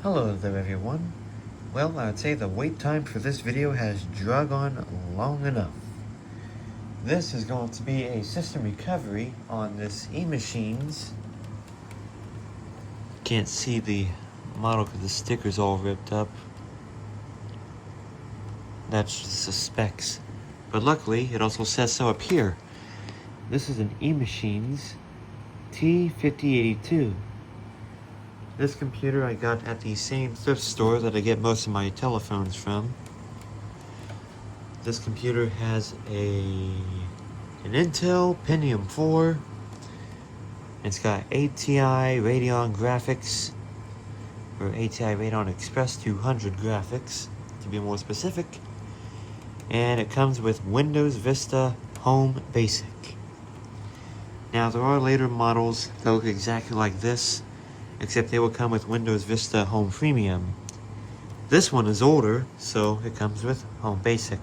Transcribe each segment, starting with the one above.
Hello there everyone. Well, I'd say the wait time for this video has drug on long enough. This is going to be a system recovery on this emachines. Can't see the model because the sticker's all ripped up. That's just the specs. But luckily, it also says so up here. This is an emachines T5082. This computer I got at the same thrift store that I get most of my telephones from. This computer has an Intel Pentium 4. It's got ATI Radeon graphics, or ATI Radeon Express 200 graphics, to be more specific. And it comes with Windows Vista Home Basic. Now there are later models that look exactly like this, except they will come with Windows Vista Home Premium. This one is older, so it comes with Home Basic.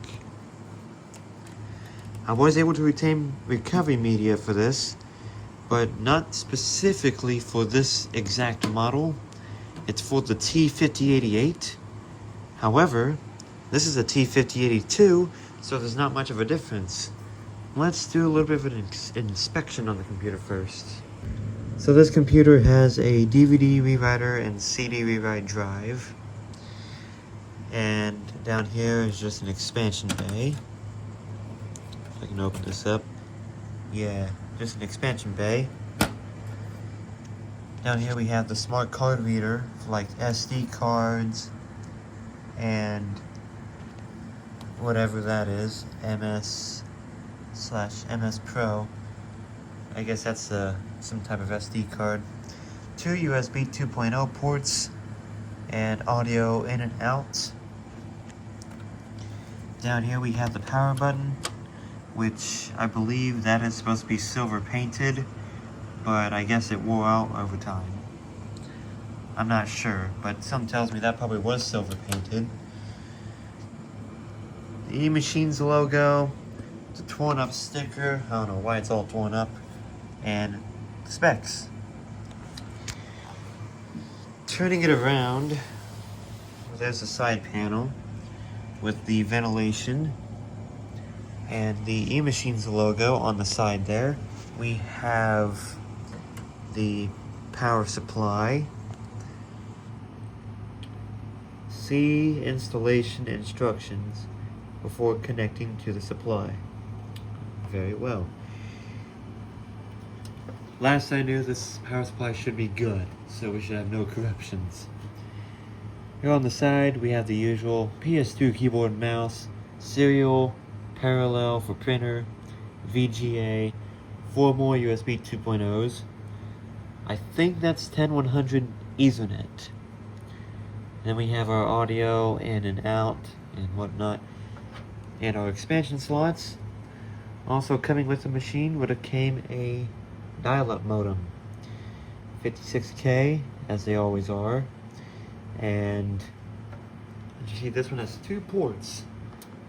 I was able to retain recovery media for this, but not specifically for this exact model. It's for the T5088. However, this is a T5082, so there's not much of a difference. Let's do a little bit of an inspection on the computer first. So this computer has a DVD rewriter and CD rewrite drive. And down here is just an expansion bay. If I can open this up. Yeah, just an expansion bay. Down here we have the smart card reader for like SD cards and whatever that is, MS/MS Pro. I guess that's some type of SD card. 2 USB 2.0 ports and audio in and out. Down here we have the power button, which I believe that is supposed to be silver painted, but I guess it wore out over time. I'm not sure, but something tells me that probably was silver painted. The emachines logo, the torn up sticker, I don't know why it's all torn up, and specs. Turning it around, there's the side panel with the ventilation and the emachines logo on the side there. We have the power supply. See installation instructions before connecting to the supply. Very well. Last I knew, this power supply should be good, so we should have no corruptions. Here on the side, we have the usual PS2 keyboard and mouse, serial, parallel for printer, VGA, 4 more USB 2.0s. I think that's 10100 Ethernet. Then we have our audio in and out and whatnot, and our expansion slots. Also coming with the machine would have came a dial-up modem, 56K, as they always are. And you see this one has 2 ports.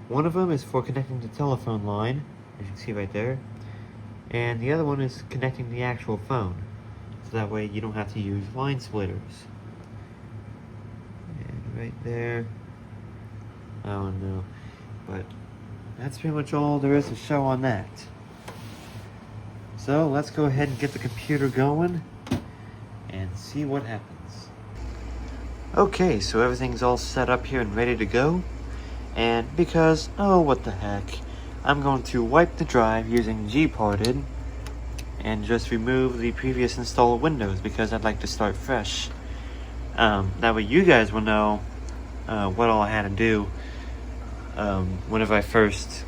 One of them is for connecting the telephone line, as you can see right there, and the other one is connecting the actual phone, so that way you don't have to use line splitters. And right there, I don't know, but that's pretty much all there is to show on that. So let's go ahead and get the computer going and see what happens. Okay, so everything's all set up here and ready to go. And because, oh what the heck, I'm going to wipe the drive using Gparted and just remove the previous installed Windows because I'd like to start fresh. That way you guys will know what all I had to do whenever I first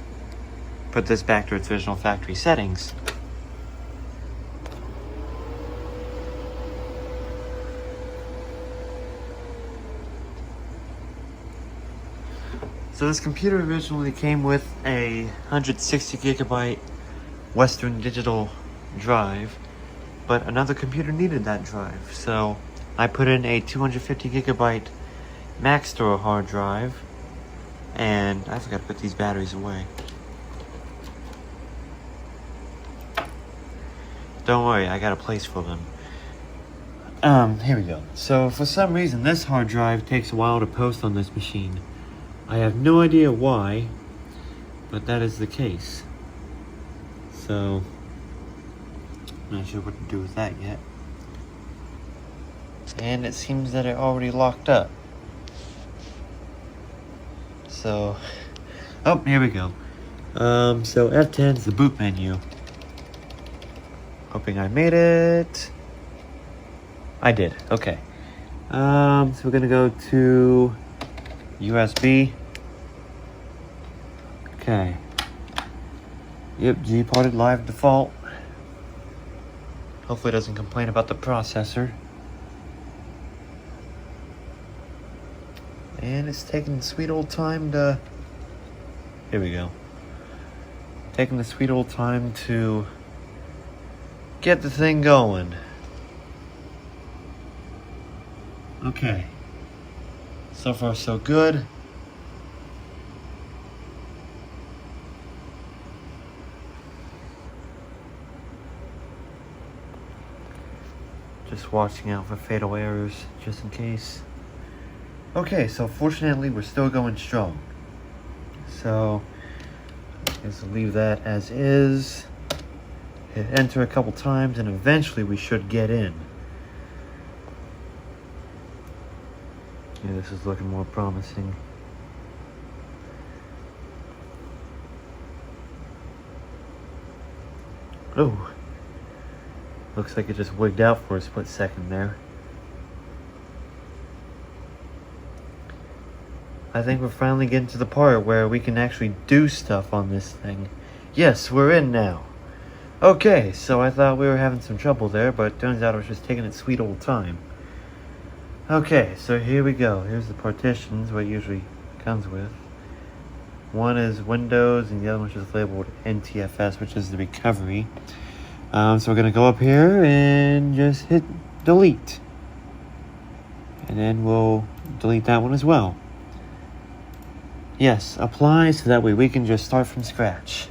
put this back to its original factory settings. So this computer originally came with a 160 gigabyte Western Digital drive, but another computer needed that drive, so I put in a 250 gigabyte Maxtor hard drive, and I forgot to put these batteries away. Don't worry, I got a place for them. Here we go. So for some reason, this hard drive takes a while to post on this machine. I have no idea why, but that is the case. So, I'm not sure what to do with that yet. And it seems that it already locked up. So, oh, here we go. So F10 is the boot menu. Hoping I made it. I did, okay. So we're gonna go to USB. Okay. Yep, G-ported live default. Hopefully it doesn't complain about the processor. And it's taking the sweet old time to... Here we go. Taking the sweet old time to get the thing going. Okay. So far so good. Just watching out for fatal errors, just in case. Okay, so fortunately we're still going strong. So, let's leave that as is. Hit enter a couple times and eventually we should get in. Yeah, this is looking more promising. Oh, looks like it just wigged out for a split second there. I think we're finally getting to the part where we can actually do stuff on this thing. Yes, we're in now. Okay, so I thought we were having some trouble there, but it turns out it was just taking its sweet old time. Okay, so here we go. Here's the partitions, what it usually comes with. One is Windows, and the other one's just labeled NTFS, which is the recovery. So we're gonna go up here and just hit delete. And then we'll delete that one as well. Yes, apply, so that way we can just start from scratch.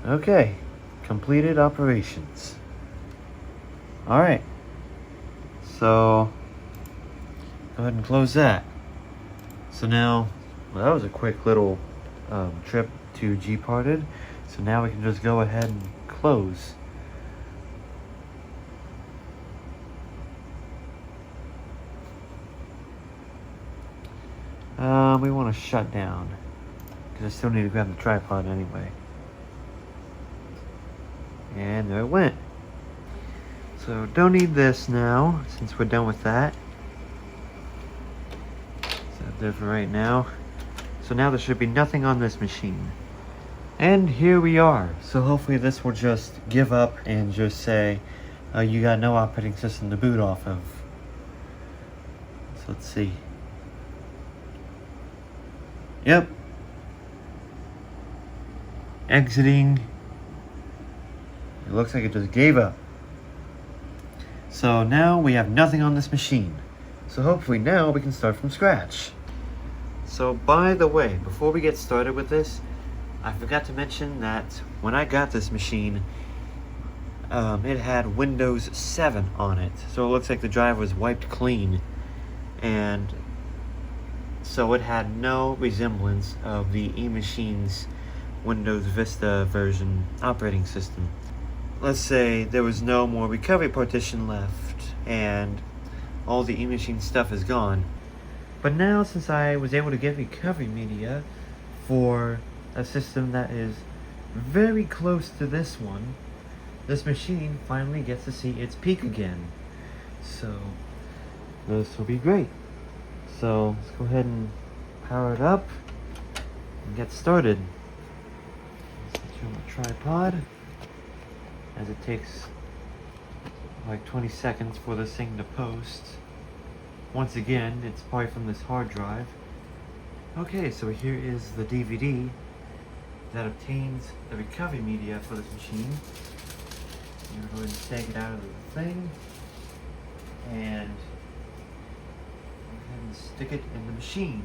Okay, completed operations. Alright, so go ahead and close that. So now, well, that was a quick little trip to G-parted. So now we can just go ahead and close. We want to shut down because I still need to grab the tripod anyway. And there it went. So don't need this now since we're done with that. So there for right now. So now there should be nothing on this machine. And here we are. So hopefully this will just give up and just say you got no operating system to boot off of. So let's see. Yep. Exiting. It looks like it just gave up. So now we have nothing on this machine. So hopefully now we can start from scratch. So by the way, before we get started with this, I forgot to mention that when I got this machine, it had Windows 7 on it. So it looks like the drive was wiped clean. And so it had no resemblance of the emachines Windows Vista version operating system. Let's say there was no more recovery partition left and all the emachine stuff is gone. But now, since I was able to get recovery media for a system that is very close to this one, this machine finally gets to see its peak again. So this will be great. So let's go ahead and power it up and get started. Let's set you on the tripod, as it takes like 20 seconds for this thing to post. Once again, it's probably from this hard drive. Okay, so here is the DVD that obtains the recovery media for this machine. I'm going to go ahead and take it out of the thing and stick it in the machine.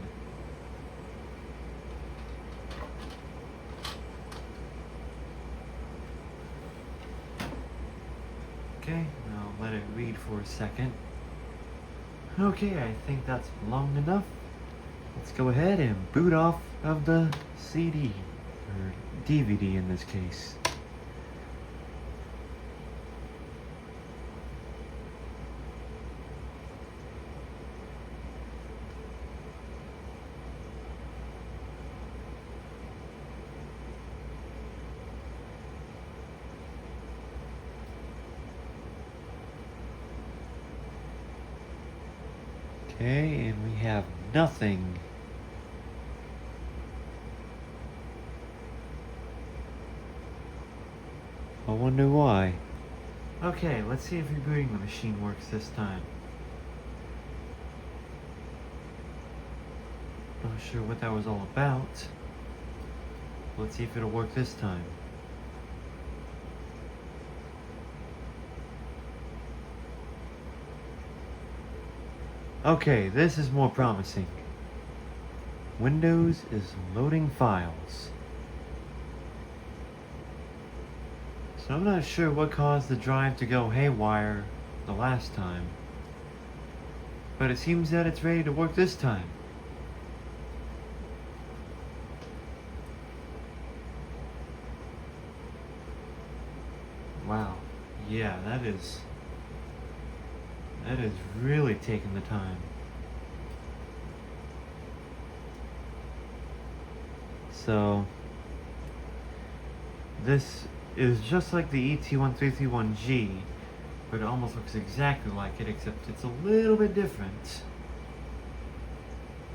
Okay, I'll let it read for a second. Okay, I think that's long enough. Let's go ahead and boot off of the CD, or DVD in this case. Okay, and we have nothing. I wonder why. Okay, let's see if rebooting the machine works this time. Not sure what that was all about. Let's see if it'll work this time. Okay, this is more promising. Windows is loading files. So I'm not sure what caused the drive to go haywire the last time, but it seems that it's ready to work this time. Wow, yeah, that is really taking the time. So this is just like the ET1331G, but it almost looks exactly like it, except it's a little bit different.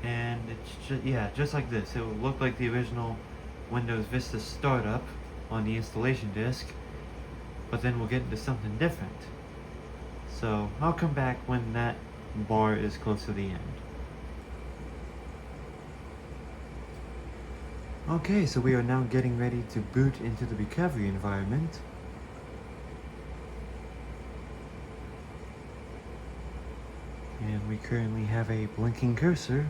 And it's just like this. It will look like the original Windows Vista startup on the installation disk, but then we'll get into something different. So I'll come back when that bar is close to the end. Okay, so we are now getting ready to boot into the recovery environment. And we currently have a blinking cursor.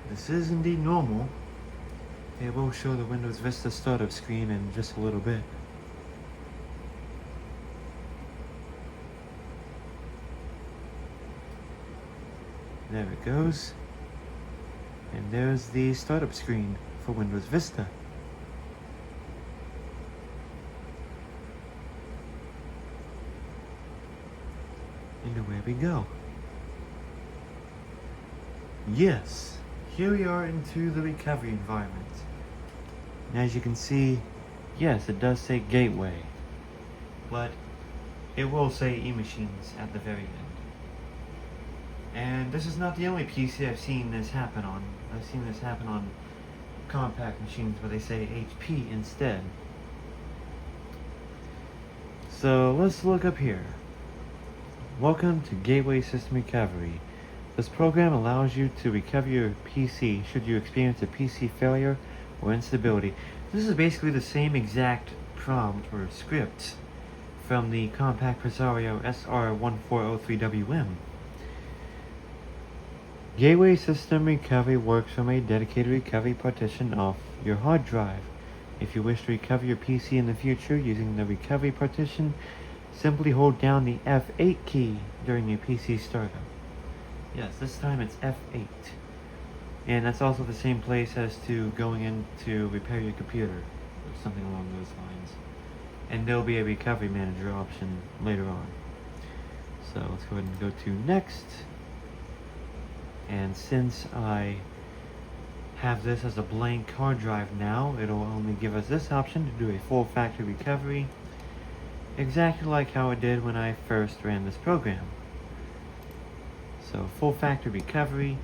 This is indeed normal. It will show the Windows Vista startup screen in just a little bit. There it goes. And there's the startup screen for Windows Vista. And away we go. Yes, here we are into the recovery environment. And as you can see, yes, it does say gateway, but it will say emachines at the very end. And this is not the only PC I've seen this happen on. I've seen this happen on compact machines where they say HP instead. So let's look up here. Welcome to Gateway System Recovery. This program allows you to recover your PC should you experience a PC failure or instability. This is basically the same exact prompt or script from the Compact Presario SR1403 WM. Gateway System Recovery works from a dedicated recovery partition off your hard drive. If you wish to recover your PC in the future using the recovery partition, simply hold down the F8 key during your PC startup. Yes, this time it's F8. And that's also the same place as to going in to repair your computer, or something along those lines. And there'll be a recovery manager option later on. So let's go ahead and go to next. And since I have this as a blank hard drive now, it'll only give us this option to do a full factory recovery, exactly like how it did when I first ran this program. So full factory recovery,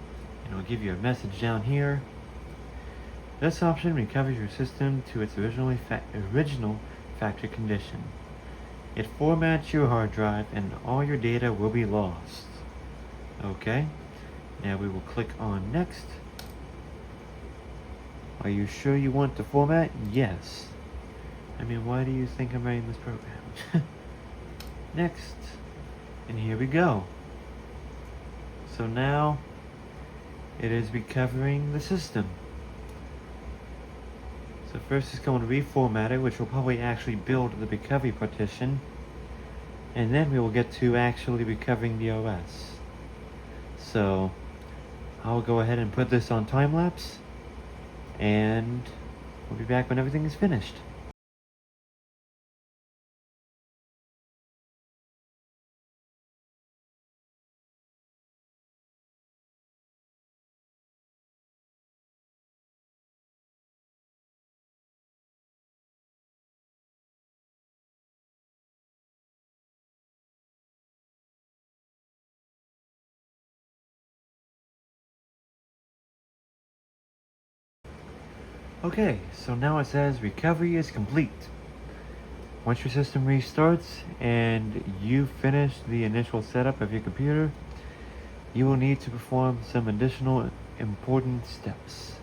and it'll give you a message down here. This option recovers your system to its original factory condition. It formats your hard drive and all your data will be lost. Okay. Now we will click on next. Are you sure you want to format? Yes. I mean, why do you think I'm writing this program? Next. And here we go. So now it is recovering the system. So first it's going to reformat it, which will probably actually build the recovery partition. And then we will get to actually recovering the OS. So I'll go ahead and put this on time lapse, and we'll be back when everything is finished. Okay, so now it says recovery is complete. Once your system restarts and you finish the initial setup of your computer, you will need to perform some additional important steps.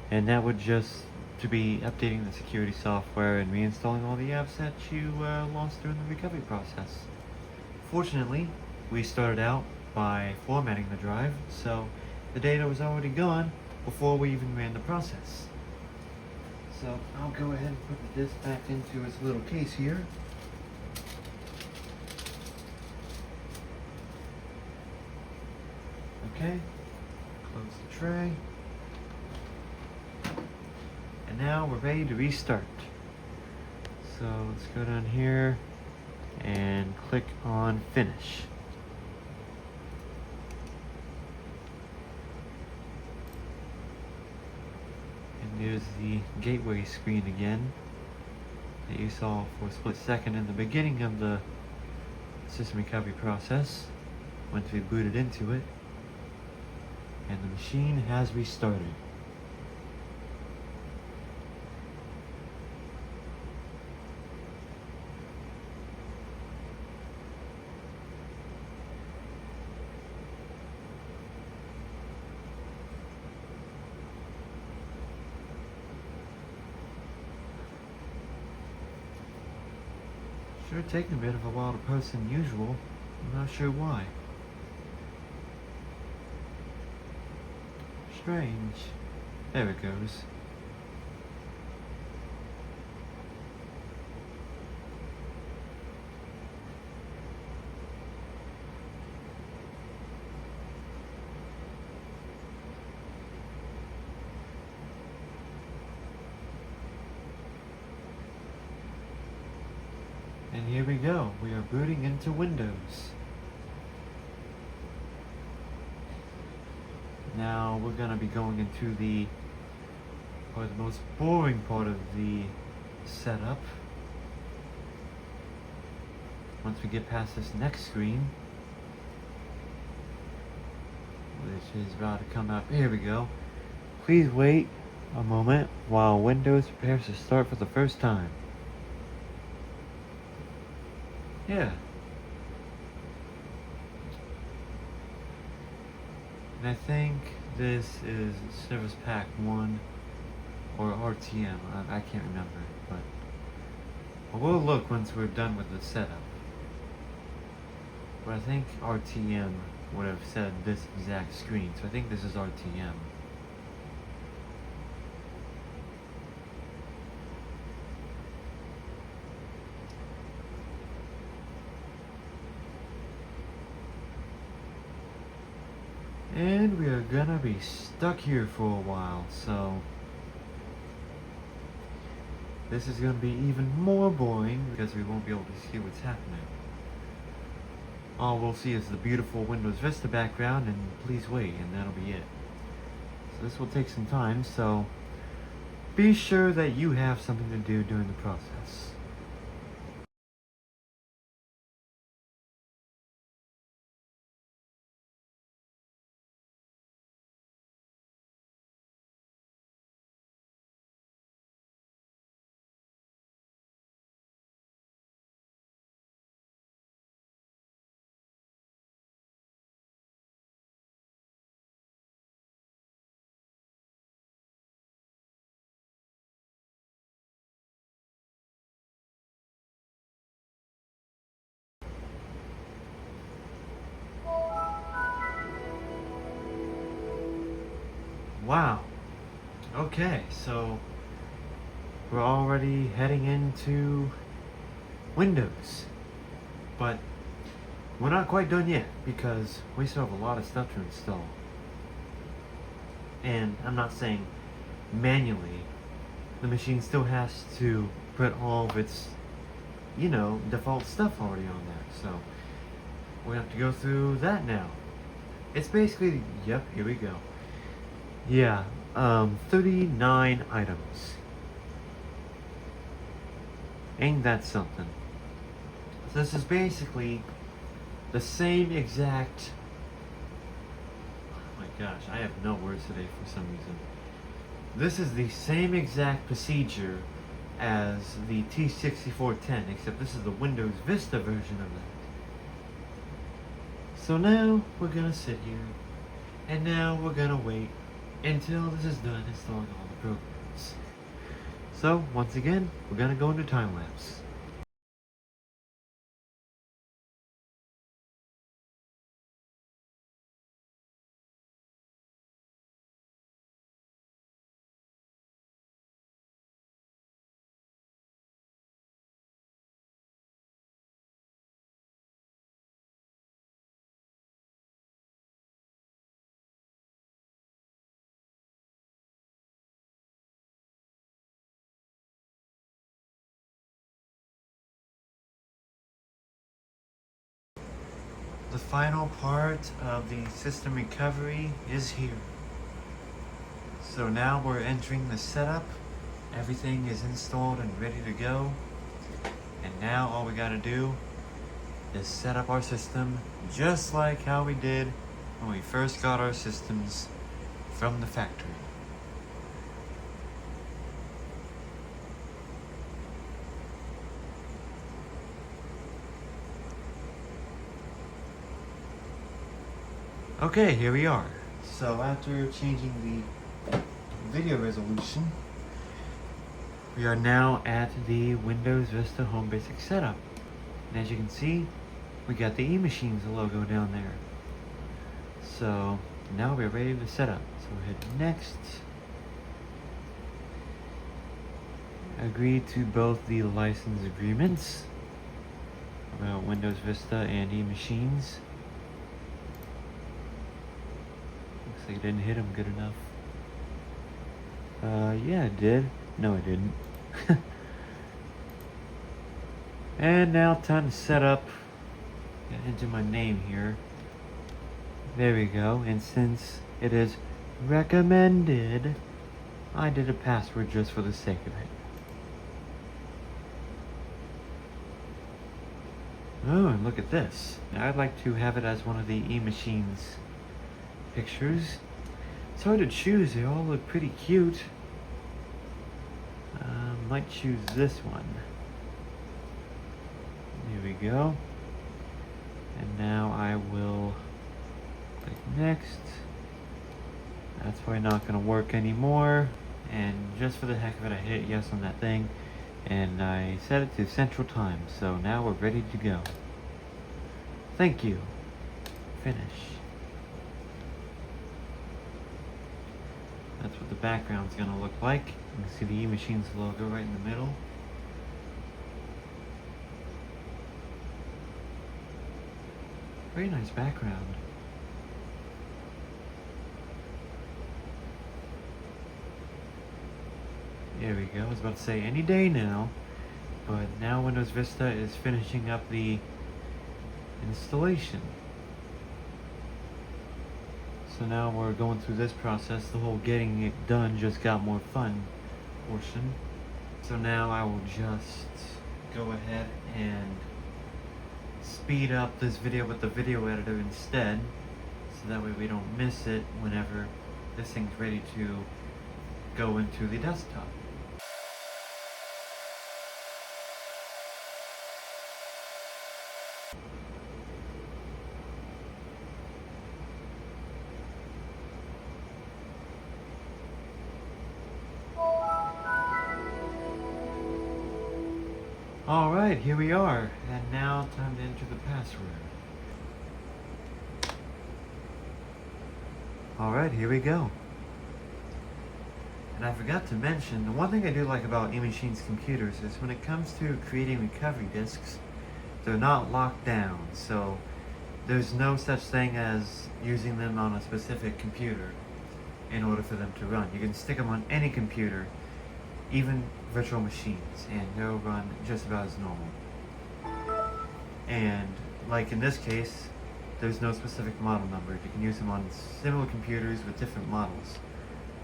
And that would just to be updating the security software and reinstalling all the apps that you lost during the recovery process. Fortunately, we started out by formatting the drive, so the data was already gone before we even ran the process. So I'll go ahead and put the disk back into its little case here. Okay, close the tray. And now we're ready to restart. So let's go down here and click on finish. There's the gateway screen again that you saw for a split second in the beginning of the system recovery process once we booted into it, and the machine has restarted. Sure taking a bit of a while to post than usual. I'm not sure why. Strange. There it goes. And here we go. We are booting into Windows. Now we're going to be going into the most boring part of the setup. Once we get past this next screen, which is about to come up. Here we go. Please wait a moment while Windows prepares to start for the first time. Yeah. And I think this is Service Pack 1 or RTM. I can't remember, but we'll look once we're done with the setup. But I think RTM would have said this exact screen, so I think this is RTM. And we are gonna be stuck here for a while, so this is gonna be even more boring because we won't be able to see what's happening. All we'll see is the beautiful Windows Vista background and please wait, and that'll be it. So this will take some time, so be sure that you have something to do during the process. Wow. Okay, so we're already heading into Windows. But we're not quite done yet because we still have a lot of stuff to install. And I'm not saying manually. The machine still has to put all of its, default stuff already on there. So we have to go through that now. It's basically, yep, here we go. Yeah, 39 items. Ain't that something? So this is basically the same exact... Oh my gosh, I have no words today for some reason. This is the same exact procedure as the T6410, except this is the Windows Vista version of that. So now we're gonna sit here, and now we're gonna wait until this is done installing all the programs. So once again, we're gonna go into time lapse. The final part of the system recovery is here. So now we're entering the setup. Everything is installed and ready to go. And now all we gotta do is set up our system just like how we did when we first got our systems from the factory. Okay, here we are. So after changing the video resolution, we are now at the Windows Vista Home Basic setup. And as you can see, we got the emachines logo down there. So now we're ready to set up. So hit next. Agree to both the license agreements about Windows Vista and emachines. Looks like it didn't hit them good enough. Yeah, it did. No, it didn't. And now time to set up. Enter my name here. There we go. And since it is recommended, I did a password just for the sake of it. Oh, and look at this. Now I'd like to have it as one of the emachines pictures. It's hard to choose. They all look pretty cute. Might choose this one. Here we go. And now I will click next. That's probably not going to work anymore. And just for the heck of it, I hit yes on that thing. And I set it to Central Time. So now we're ready to go. Thank you. Finish. That's what the background's going to look like. You can see the emachines logo right in the middle. Very nice background. There we go. I was about to say any day now, but now Windows Vista is finishing up the installation. So now we're going through this process. The whole getting it done just got more fun portion. So now I will just go ahead and speed up this video with the video editor instead, so that way we don't miss it whenever this thing's ready to go into the desktop. Alright, here we are, and now time to enter the password. Alright, here we go. And I forgot to mention, the one thing I do like about emachines computers is when it comes to creating recovery disks, they're not locked down. So there's no such thing as using them on a specific computer in order for them to run. You can stick them on any computer, even virtual machines, and they'll run just about as normal. And like in this case, there's no specific model number. You can use them on similar computers with different models.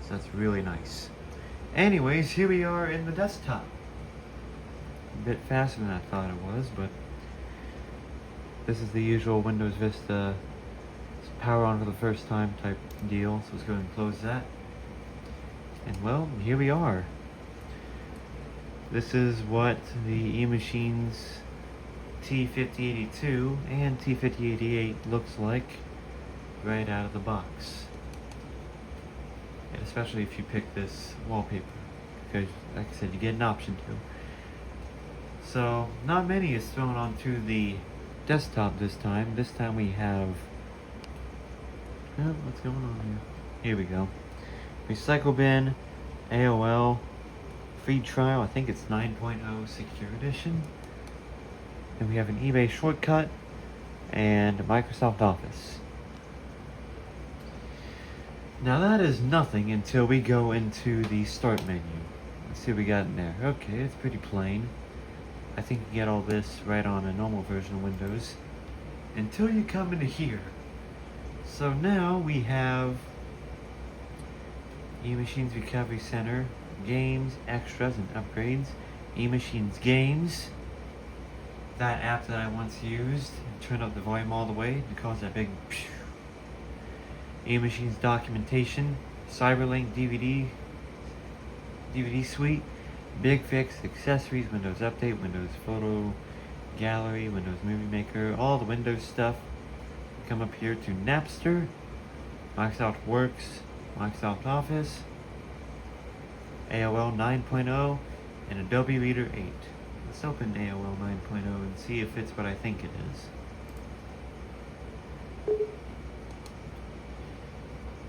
So that's really nice. Anyways, here we are in the desktop. A bit faster than I thought it was, but this is the usual Windows Vista power on for the first time type deal. So let's go ahead and close that. And well, here we are. This is what the emachines T5082 and T5088 looks like right out of the box. And especially if you pick this wallpaper, because like I said, you get an option to. So not many is thrown onto the desktop this time. This time we have, oh, what's going on here? Here we go. Recycle bin, AOL, free trial, I think it's 9.0 secure edition. And we have an eBay shortcut and Microsoft Office. Now that is nothing until we go into the start menu. Let's see what we got in there. Okay, it's pretty plain. I think you get all this right on a normal version of Windows until you come into here. So now we have emachines Recovery Center, games, extras, and upgrades. Emachines Games, that app that I once used, turned up the volume all the way to cause that big phew. emachines Documentation, Cyberlink DVD Suite, Big Fix, Accessories, Windows Update, Windows Photo Gallery, Windows Movie Maker, all the Windows stuff. Come up here to Napster, Microsoft Works, Microsoft Office, AOL 9.0, and Adobe Reader 8. Let's open AOL 9.0 and see if it's what I think it is.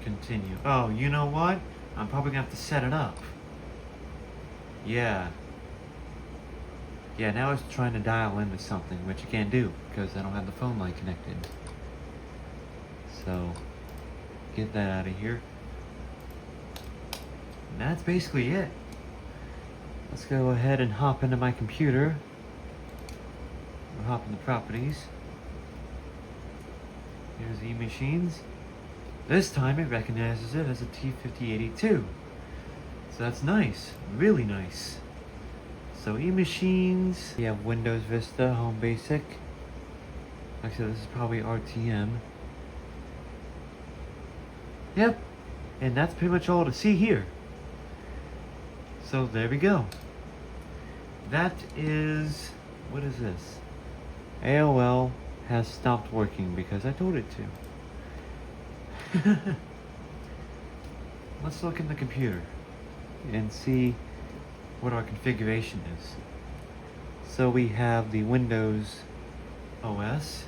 Continue. Oh, you know what? I'm probably gonna have to set it up. Yeah, now it's trying to dial into something, which you can't do because I don't have the phone line connected. So, get that out of here. And that's basically it. Let's go ahead and hop into my computer. We'll hop into properties. Here's emachines. This time it recognizes it as a T5082. So that's nice, really nice. So emachines, we have Windows Vista, Home Basic. Like I said, this is probably RTM. Yep, and that's pretty much all to see here. So there we go. That is, what is this? AOL has stopped working because I told it to. Let's look in the computer and see what our configuration is. So we have the Windows OS.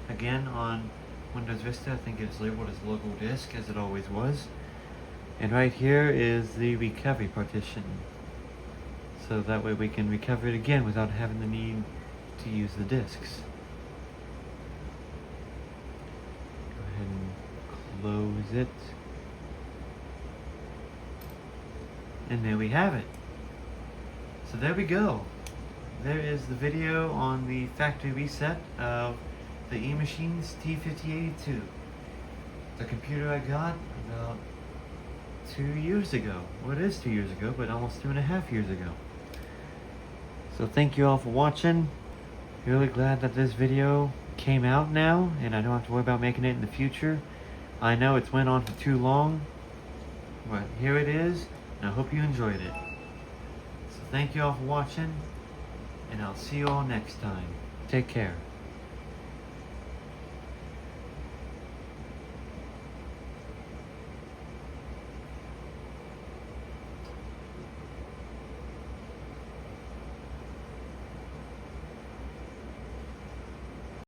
Again, on Windows Vista, I think it's labeled as local disk, as it always was. And right here is the recovery partition. So that way we can recover it again without having the need to use the disks. Go ahead and close it. And there we have it. So there we go. There is the video on the factory reset of the emachines T5082. The computer I got about 2 years ago. Well, it is 2 years ago, but almost 2.5 years ago. So thank you all for watching. Really glad that this video came out now, and I don't have to worry about making it in the future. I know it's went on for too long, but here it is, and I hope you enjoyed it. So thank you all for watching, and I'll see you all next time. Take care.